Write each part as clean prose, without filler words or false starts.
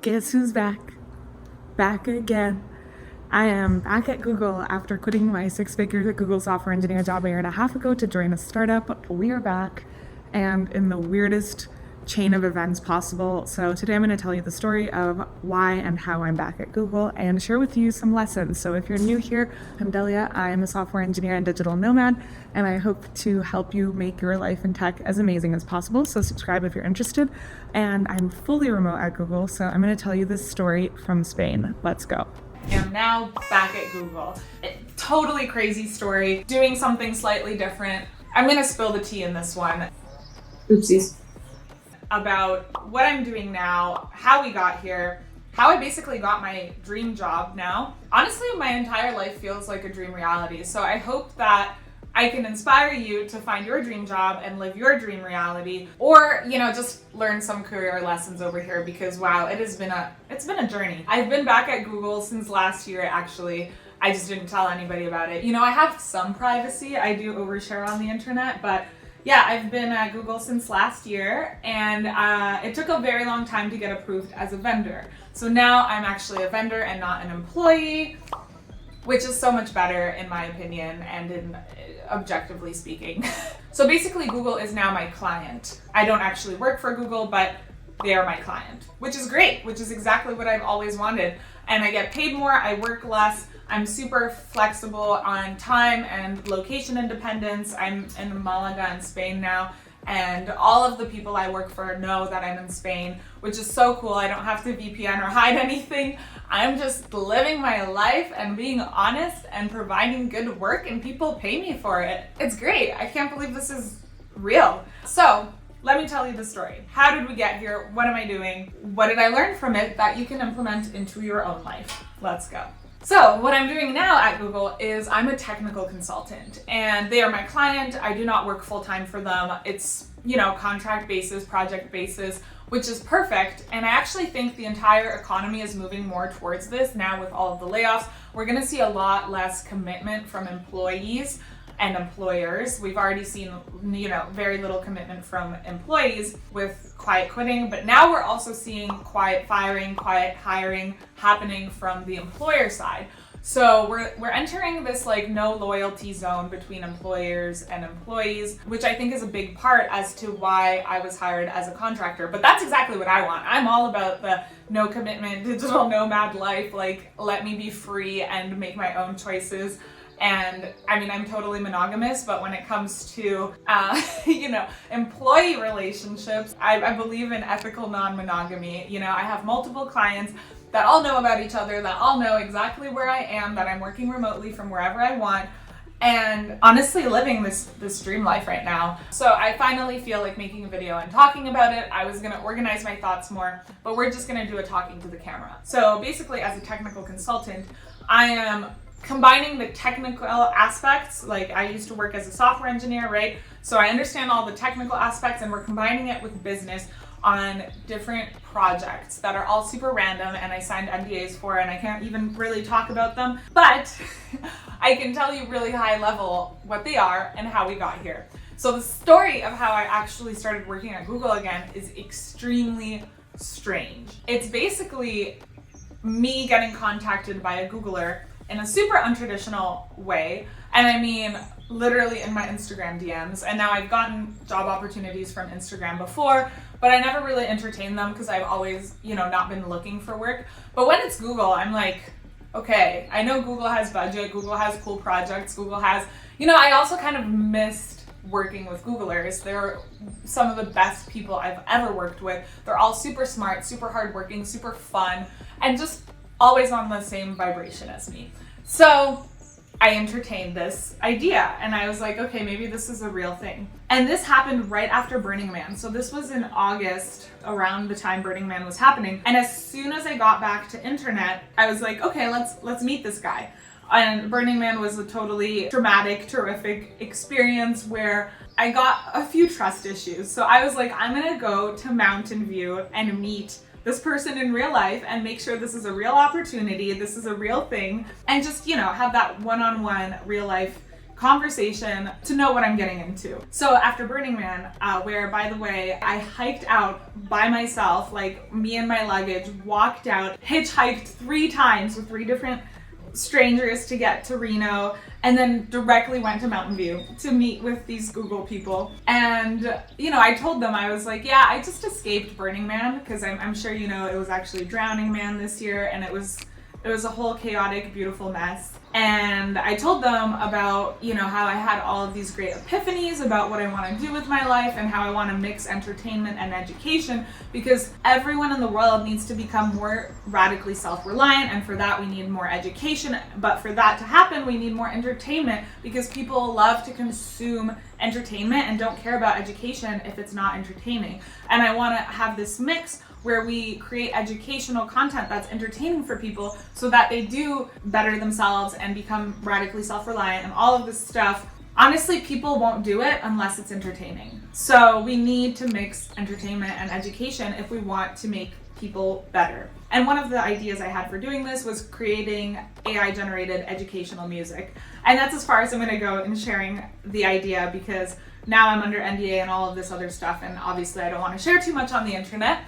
Guess who's back? Back again. I am back at Google after quitting my six-figure Google software engineer job a year and a half ago to join a startup. We are back and in the weirdest chain of events possible. So today I'm going to tell you the story of why and how I'm back at Google and share with you some lessons. So if you're new here, I'm Delia. I am a software engineer and digital nomad, and I hope to help you make your life in tech as amazing as possible. So subscribe if you're interested. And I'm fully remote at Google, so I'm going to tell you this story from Spain. Let's go. I'm now back at Google. Totally crazy story, doing something slightly different. I'm gonna spill the tea in this one. Oopsies. About what I'm doing now, how we got here, how I basically got my dream job now. Honestly, my entire life feels like a dream reality. So I hope that I can inspire you to find your dream job and live your dream reality, or, just learn some career lessons over here because wow, it's been a journey. I've been back at Google since last year, actually. I just didn't tell anybody about it. I have some privacy. I do overshare on the internet, but yeah, I've been at Google since last year, and it took a very long time to get approved as a vendor. So now I'm actually a vendor and not an employee, which is so much better in my opinion and in objectively speaking. So basically Google is now my client. I don't actually work for Google, but they are my client, which is great, which is exactly what I've always wanted. And I get paid more, I work less, I'm super flexible on time and location independence. I'm in Malaga in Spain now, and all of the people I work for know that I'm in Spain, which is so cool. I don't have to VPN or hide anything. I'm just living my life and being honest and providing good work, and people pay me for it. It's great. I can't believe this is real. So let me tell you the story. How did we get here? What am I doing? What did I learn from it that you can implement into your own life? Let's go. So what I'm doing now at Google is I'm a technical consultant, and they are my client. I do not work full-time for them. It's, contract basis, project basis, which is perfect. And I actually think the entire economy is moving more towards this now with all of the layoffs. We're going to see a lot less commitment from employees and employers. We've already seen, very little commitment from employees with quiet quitting, but now we're also seeing quiet firing, quiet hiring happening from the employer side. So we're entering this no loyalty zone between employers and employees, which I think is a big part as to why I was hired as a contractor. But that's exactly what I want. I'm all about the no commitment, digital nomad life. Let me be free and make my own choices. And I'm totally monogamous, but when it comes to, employee relationships, I believe in ethical non-monogamy. I have multiple clients that all know about each other, that all know exactly where I am, that I'm working remotely from wherever I want, and honestly living this dream life right now. So I finally feel like making a video and talking about it. I was gonna organize my thoughts more, but we're just gonna do a talking to the camera. So basically, as a technical consultant, I am combining the technical aspects. I used to work as a software engineer, right? So I understand all the technical aspects, and we're combining it with business on different projects that are all super random, and I signed NDAs for, and I can't even really talk about them, but I can tell you really high level what they are and how we got here. So the story of how I actually started working at Google again is extremely strange. It's basically me getting contacted by a Googler in a super untraditional way, and literally in my Instagram DMs. And now I've gotten job opportunities from Instagram before, but I never really entertained them because I've always, not been looking for work. But when it's Google, I'm like, okay, I know Google has budget, Google has cool projects, Google has, I also kind of missed working with Googlers. They're some of the best people I've ever worked with. They're all super smart, super hardworking, super fun, and just always on the same vibration as me. So I entertained this idea, and I was like, okay, maybe this is a real thing. And this happened right after Burning Man. So this was in August, around the time Burning Man was happening. And as soon as I got back to internet, I was like, okay, let's meet this guy. And Burning Man was a totally dramatic, terrific experience where I got a few trust issues. So I was like, I'm gonna go to Mountain View and meet this person in real life and make sure this is a real opportunity, this is a real thing, and just, have that one-on-one real life conversation to know what I'm getting into. So after Burning Man, where by the way, I hiked out by myself, like me and my luggage, walked out, hitchhiked 3 times with 3 different strangers to get to Reno, and then directly went to Mountain View to meet with these Google people. And I told them, I was like, yeah, I just escaped Burning Man, because I'm sure it was actually Drowning Man this year, and it was a whole chaotic, beautiful mess. And I told them about, how I had all of these great epiphanies about what I want to do with my life and how I want to mix entertainment and education, because everyone in the world needs to become more radically self-reliant, and for that we need more education. But for that to happen, we need more entertainment, because people love to consume entertainment and don't care about education if it's not entertaining. And I want to have this mix where we create educational content that's entertaining for people so that they do better themselves and become radically self-reliant and all of this stuff. Honestly, people won't do it unless it's entertaining. So we need to mix entertainment and education if we want to make people better. And one of the ideas I had for doing this was creating AI-generated educational music. And that's as far as I'm going to go in sharing the idea, because now I'm under NDA and all of this other stuff, and obviously I don't want to share too much on the internet.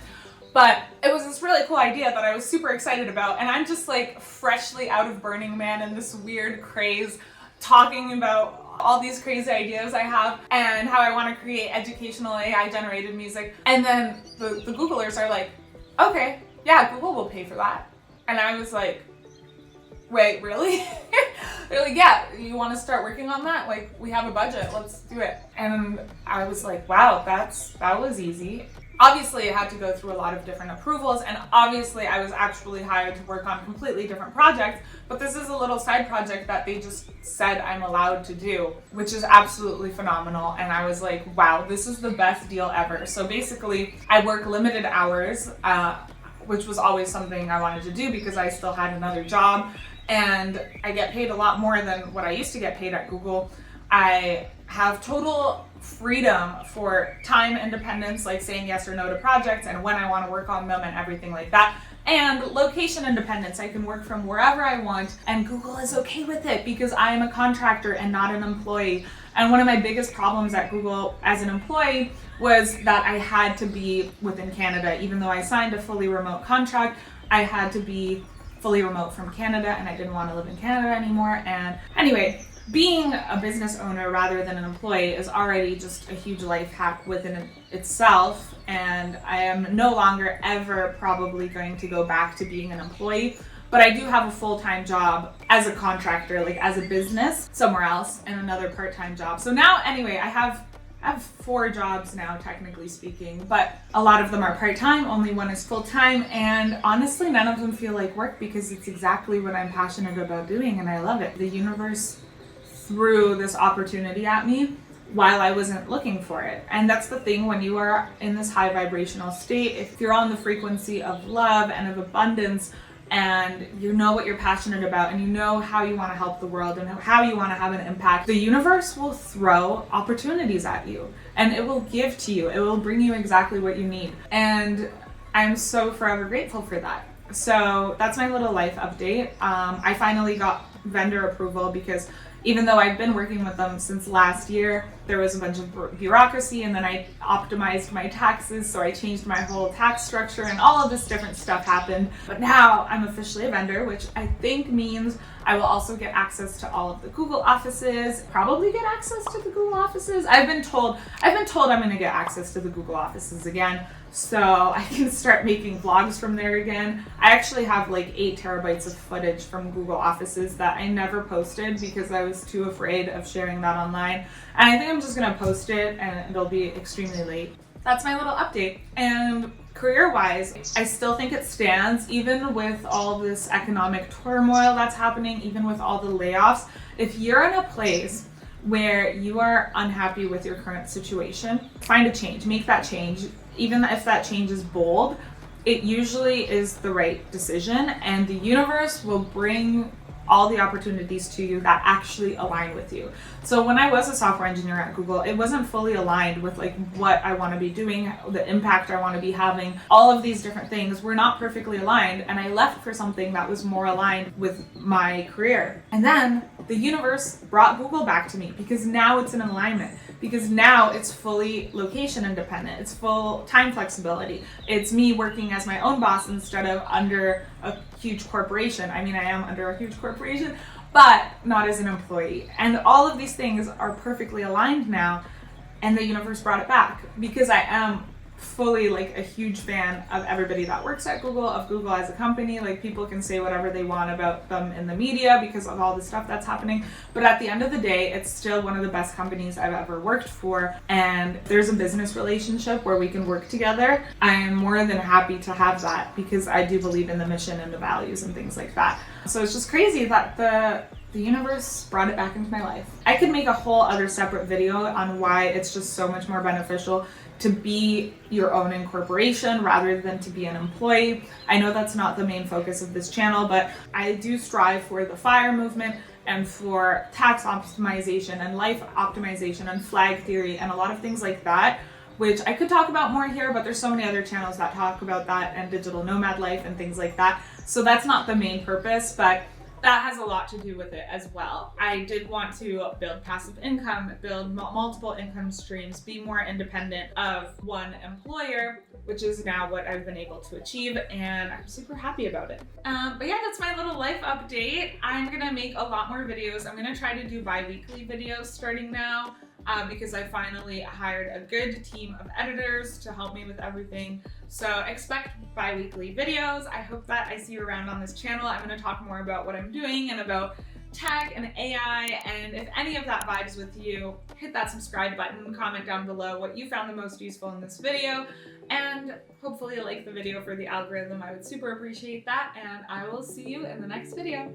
But it was this really cool idea that I was super excited about, and I'm just like freshly out of Burning Man and this weird craze, talking about all these crazy ideas I have and how I want to create educational AI generated music. And then the Googlers are like, okay, yeah, Google will pay for that. And I was like, wait, really? They're like, yeah, you want to start working on that? Like, we have a budget, let's do it. And I was like, wow, that was easy. Obviously, it had to go through a lot of different approvals, and obviously I was actually hired to work on completely different projects, but this is a little side project that they just said I'm allowed to do, which is absolutely phenomenal. And I was like, wow, this is the best deal ever. So basically, I work limited hours, which was always something I wanted to do because I still had another job, and I get paid a lot more than what I used to get paid at Google. I have total freedom for time independence, like saying yes or no to projects and when I want to work on them and everything like that. And location independence. I can work from wherever I want, and Google is okay with it because I am a contractor and not an employee. And one of my biggest problems at Google as an employee was that I had to be within Canada. Even though I signed a fully remote contract, I had to be fully remote from Canada, and I didn't want to live in Canada anymore. And anyway, being a business owner rather than an employee is already just a huge life hack within itself, and I am no longer ever probably going to go back to being an employee. But I do have a full-time job as a contractor, like as a business somewhere else, and another part-time job. So now, anyway, I have 4 jobs now, technically speaking, but a lot of them are part-time, only one is full-time, and honestly, none of them feel like work because it's exactly what I'm passionate about doing, and I love it. The universe threw this opportunity at me while I wasn't looking for it. And that's the thing, when you are in this high vibrational state, if you're on the frequency of love and of abundance, and you know what you're passionate about, and you know how you want to help the world and how you want to have an impact, the universe will throw opportunities at you, and it will give to you. It will bring you exactly what you need. And I'm so forever grateful for that. So that's my little life update. I finally got vendor approval because even though I've been working with them since last year, there was a bunch of bureaucracy, and then I optimized my taxes, so I changed my whole tax structure, and all of this different stuff happened. But now I'm officially a vendor, which I think means I will also get access to all of the Google offices, probably get access to the Google offices. I've been told I'm going to get access to the Google offices again, so I can start making vlogs from there again. I actually have like 8 terabytes of footage from Google offices that I never posted because I was too afraid of sharing that online. And I think I'm just gonna post it, and it'll be extremely late. That's my little update. And career-wise, I still think it stands, even with all this economic turmoil that's happening, even with all the layoffs. If you're in a place where you are unhappy with your current situation, find a change, make that change. Even if that change is bold, it usually is the right decision, and the universe will bring all the opportunities to you that actually align with you. So when I was a software engineer at Google, it wasn't fully aligned with like what I want to be doing, the impact I want to be having. All of these different things were not perfectly aligned, and I left for something that was more aligned with my career. And then the universe brought Google back to me because now it's in alignment, because now it's fully location independent, it's full time flexibility, it's me working as my own boss instead of under a huge corporation. I mean, I am under a huge corporation, but not as an employee. And all of these things are perfectly aligned now, and the universe brought it back because I am fully like a huge fan of everybody that works at Google, of Google as a company. Like, people can say whatever they want about them in the media because of all the stuff that's happening, but at the end of the day, it's still one of the best companies I've ever worked for, and there's a business relationship where we can work together. I am more than happy to have that because I do believe in the mission and the values and things like that. So it's just crazy that the universe brought it back into my life. I could make a whole other separate video on why it's just so much more beneficial to be your own incorporation rather than to be an employee. I know that's not the main focus of this channel, but I do strive for the FIRE movement and for tax optimization and life optimization and flag theory and a lot of things like that, which I could talk about more here, but there's so many other channels that talk about that, and digital nomad life and things like that. So that's not the main purpose, but that has a lot to do with it as well. I did want to build passive income, build multiple income streams, be more independent of one employer, which is now what I've been able to achieve, and I'm super happy about it. But yeah, that's my little life update. I'm gonna make a lot more videos. I'm gonna try to do bi-weekly videos starting now, because I finally hired a good team of editors to help me with everything. So expect bi-weekly videos. I hope that I see you around on this channel. I'm going to talk more about what I'm doing and about tech and AI, and if any of that vibes with you, hit that subscribe button, comment down below what you found the most useful in this video, and hopefully like the video for the algorithm. I would super appreciate that, and I will see you in the next video.